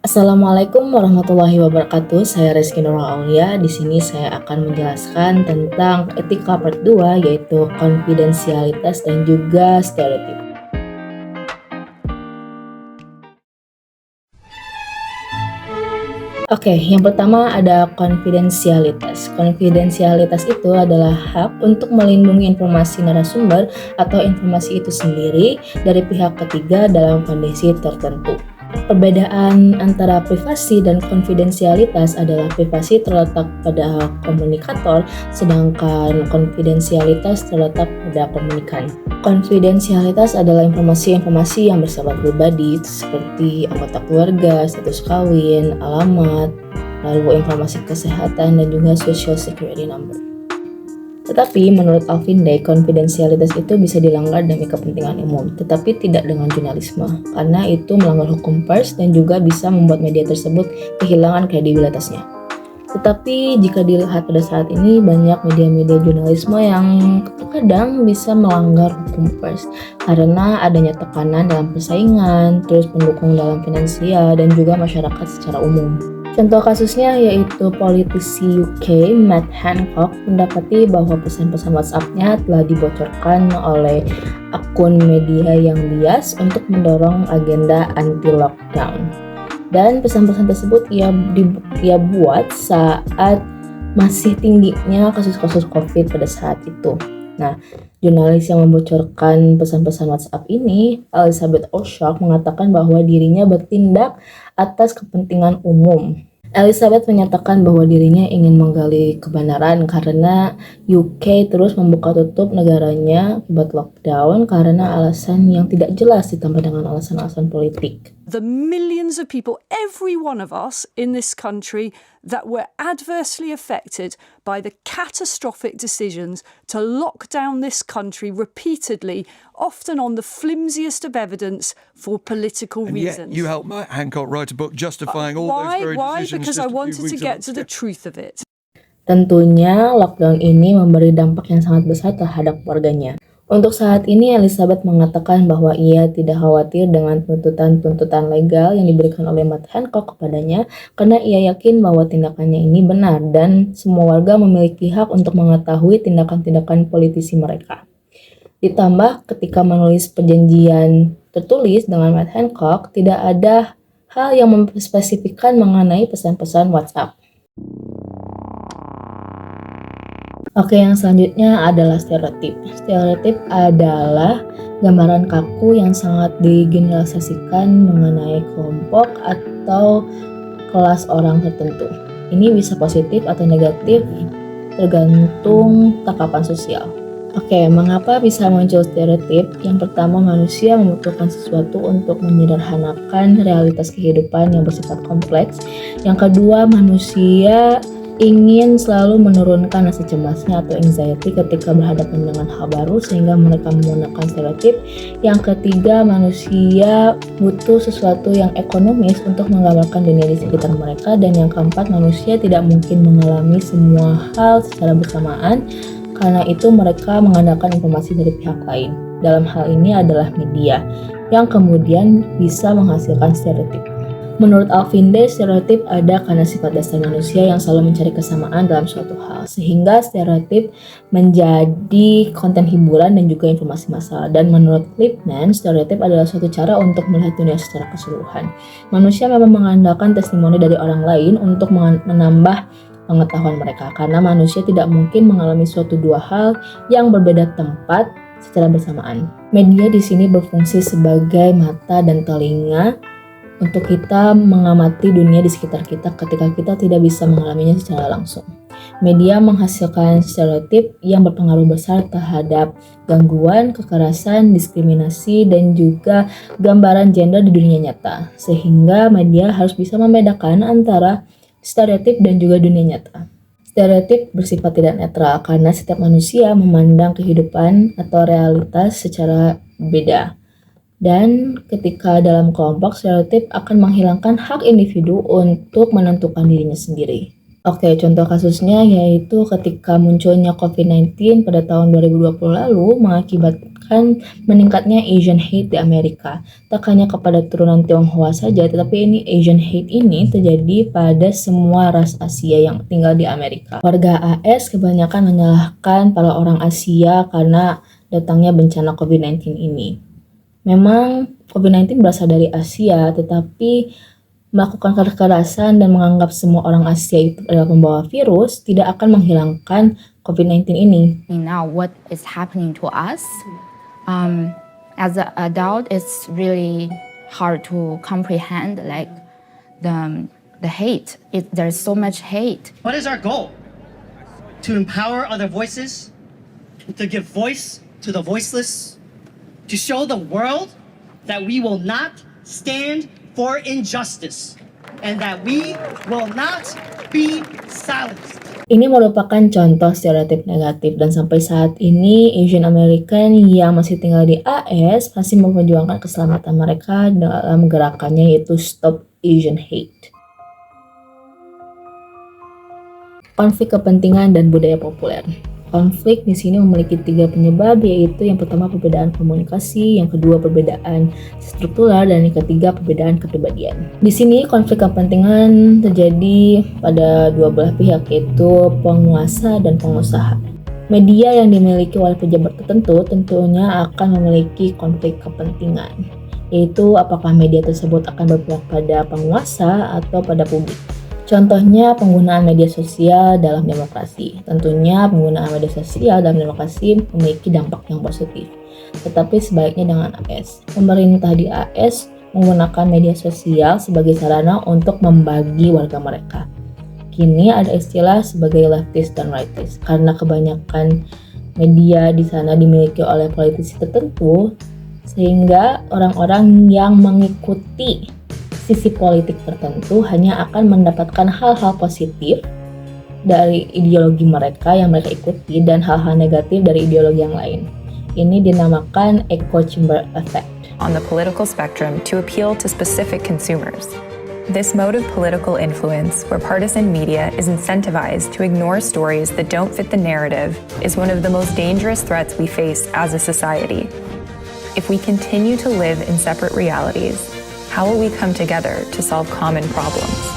Assalamualaikum warahmatullahi wabarakatuh. Saya Rizky Nurul Aulia. Di sini saya akan menjelaskan tentang etika part 2 yaitu konfidensialitas dan juga stereotip. Oke, yang pertama ada konfidensialitas. Konfidensialitas itu adalah hak untuk melindungi informasi narasumber atau informasi itu sendiri dari pihak ketiga dalam kondisi tertentu. Perbedaan antara privasi dan konfidensialitas adalah privasi terletak pada komunikator, sedangkan konfidensialitas terletak pada komunikan. Konfidensialitas adalah informasi-informasi yang bersifat pribadi seperti anggota keluarga, status kawin, alamat, lalu informasi kesehatan dan juga social security number. Tetapi menurut Alvin Day, konfidensialitas itu bisa dilanggar demi kepentingan umum, tetapi tidak dengan jurnalisme, karena itu melanggar hukum pers dan juga bisa membuat media tersebut kehilangan kredibilitasnya. Tetapi jika dilihat pada saat ini, banyak media-media jurnalisme yang terkadang bisa melanggar hukum pers karena adanya tekanan dalam persaingan, terus pendukung dalam finansial, dan juga masyarakat secara umum. Contoh kasusnya yaitu politisi UK Matt Hancock mendapati bahwa pesan-pesan WhatsApp-nya telah dibocorkan oleh akun media yang bias untuk mendorong agenda anti-lockdown. Dan pesan-pesan tersebut ia buat saat masih tingginya kasus-kasus COVID pada saat itu. Nah, jurnalis yang membocorkan pesan-pesan WhatsApp ini, Elizabeth Oshak, mengatakan bahwa dirinya bertindak atas kepentingan umum. Elizabeth menyatakan bahwa dirinya ingin menggali kebenaran karena UK terus membuka tutup negaranya akibat lockdown karena alasan yang tidak jelas ditambah dengan alasan-alasan politik. The millions of people, every one of us in this country, that were adversely affected by the catastrophic decisions to lock down this country repeatedly, often on the flimsiest of evidence for political reasons. Yet you helped Matt Hancock write a book justifying all those very Why? decisions. Because I wanted to get to the truth of it. Tentunya lockdown ini memberi dampak yang sangat besar terhadap warganya. Untuk saat ini, Elizabeth mengatakan bahwa ia tidak khawatir dengan tuntutan-tuntutan legal yang diberikan oleh Matt Hancock kepadanya karena ia yakin bahwa tindakannya ini benar dan semua warga memiliki hak untuk mengetahui tindakan-tindakan politisi mereka. Ditambah ketika menulis perjanjian tertulis dengan Matt Hancock, tidak ada hal yang memspesifikkan mengenai pesan-pesan WhatsApp. Oke, yang selanjutnya adalah stereotip. Stereotip adalah gambaran kaku yang sangat digeneralisasikan mengenai kelompok atau kelas orang tertentu. Ini bisa positif atau negatif, tergantung tanggapan sosial. Oke, mengapa bisa muncul stereotip? Yang pertama, manusia membutuhkan sesuatu untuk menyederhanakan realitas kehidupan yang bersifat kompleks. Yang kedua, manusia ingin selalu menurunkan rasa cemasnya atau anxiety ketika berhadapan dengan hal baru sehingga mereka menggunakan stereotip. Yang ketiga, manusia butuh sesuatu yang ekonomis untuk menggambarkan dunia di sekitar mereka. Dan yang keempat, manusia tidak mungkin mengalami semua hal secara bersamaan, karena itu mereka mengandalkan informasi dari pihak lain. Dalam hal ini adalah media yang kemudian bisa menghasilkan stereotip. Menurut Alvin Day, stereotip ada karena sifat dasar manusia yang selalu mencari kesamaan dalam suatu hal, sehingga stereotip menjadi konten hiburan dan juga informasi massal. Dan menurut Lippmann, stereotip adalah suatu cara untuk melihat dunia secara keseluruhan. Manusia memang mengandalkan testimoni dari orang lain untuk menambah pengetahuan mereka, karena manusia tidak mungkin mengalami suatu dua hal yang berbeda tempat secara bersamaan. Media di sini berfungsi sebagai mata dan telinga untuk kita mengamati dunia di sekitar kita ketika kita tidak bisa mengalaminya secara langsung. Media menghasilkan stereotip yang berpengaruh besar terhadap gangguan, kekerasan, diskriminasi, dan juga gambaran gender di dunia nyata. Sehingga media harus bisa membedakan antara stereotip dan juga dunia nyata. Stereotip bersifat tidak netral karena setiap manusia memandang kehidupan atau realitas secara beda. Dan ketika dalam kelompok, stereotip akan menghilangkan hak individu untuk menentukan dirinya sendiri. Oke, contoh kasusnya yaitu ketika munculnya COVID-19 pada tahun 2020 lalu mengakibatkan meningkatnya Asian hate di Amerika. Tak hanya kepada turunan Tionghoa saja, tetapi ini Asian hate ini terjadi pada semua ras Asia yang tinggal di Amerika. Warga AS kebanyakan menyalahkan para orang Asia karena datangnya bencana COVID-19 ini. Memang COVID-19 berasal dari Asia, tetapi melakukan kekerasan dan menganggap semua orang Asia itu adalah pembawa virus tidak akan menghilangkan COVID-19 ini. Now what is happening to us, as an adult, it's really hard to comprehend, like the hate. There's so much hate. What is our goal? To empower other voices, to give voice to the voiceless, to show the world that we will not stand for injustice and that we will not be silenced. Ini merupakan contoh stereotip negatif dan sampai saat ini Asian American yang masih tinggal di AS masih memperjuangkan keselamatan mereka dalam gerakannya yaitu Stop Asian Hate. Konflik kepentingan dan budaya populer. Konflik di sini memiliki 3 penyebab, yaitu yang pertama perbedaan komunikasi, yang kedua perbedaan struktural, dan yang ketiga perbedaan kepribadian. Di sini konflik kepentingan terjadi pada dua belah pihak, yaitu penguasa dan pengusaha. Media yang dimiliki oleh pejabat tertentu tentunya akan memiliki konflik kepentingan, yaitu apakah media tersebut akan berpihak pada penguasa atau pada publik. Contohnya penggunaan media sosial dalam demokrasi. Tentunya penggunaan media sosial dalam demokrasi memiliki dampak yang positif. Tetapi sebaliknya dengan AS. Pemerintah di AS menggunakan media sosial sebagai sarana untuk membagi warga mereka. Kini ada istilah sebagai leftist dan rightist karena kebanyakan media di sana dimiliki oleh politisi tertentu sehingga orang-orang yang mengikuti sisi politik tertentu hanya akan mendapatkan hal-hal positif dari ideologi mereka yang mereka ikuti dan hal-hal negatif dari ideologi yang lain. Ini dinamakan echo chamber effect. On the political spectrum to appeal to specific consumers. This mode of political influence, where partisan media is incentivized to ignore stories that don't fit the narrative, is one of the most dangerous threats we face as a society. If we continue to live in separate realities, how will we come together to solve common problems?